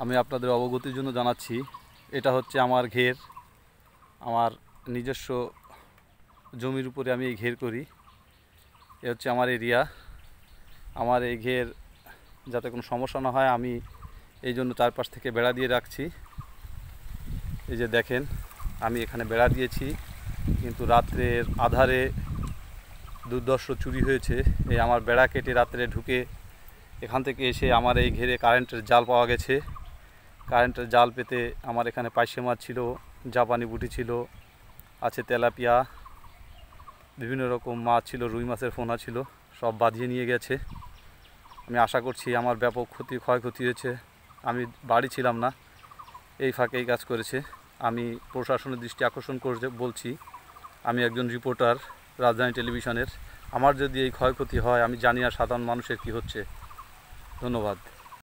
আমি আপনাদের অবগতির জন্য জানাচ্ছি, এটা হচ্ছে আমার ঘের। আমার নিজস্ব জমির উপরে আমি এই ঘের করি। এ হচ্ছে আমার এরিয়া। আমার এই ঘের যাতে কোনো সমস্যা না হয়, আমি এই জন্য চারপাশ থেকে বেড়া দিয়ে রাখছি। এই যে দেখেন, আমি এখানে বেড়া দিয়েছি, কিন্তু রাত্রের আধারে দুর্ধর্ষ চুরি হয়েছে। এই আমার বেড়া কেটে রাত্রে ঢুকে এখান থেকে এসে আমার এই ঘেরে কারেন্টের জাল পাওয়া গেছে। কারেন্টের জাল পেতে আমার এখানে পাইসে মাছ ছিল, জাপানি বুটি ছিল, আছে তেলাপিয়া, বিভিন্ন রকম মাছ ছিল, রুই মাছের পোনা ছিল, সব বাঁধিয়ে নিয়ে গেছে। আমি আশা করছি আমার ব্যাপক ক্ষয়ক্ষতি হয়েছে। আমি বাড়ি ছিলাম না, এই ফাঁকে এই কাজ করেছে। আমি প্রশাসনের দৃষ্টি আকর্ষণ করে বলছি, আমি একজন রিপোর্টার রাজধানী টেলিভিশনের। আমার যদি এই ক্ষয়ক্ষতি হয়, আমি জানি না সাধারণ মানুষের কী হচ্ছে। ধন্যবাদ।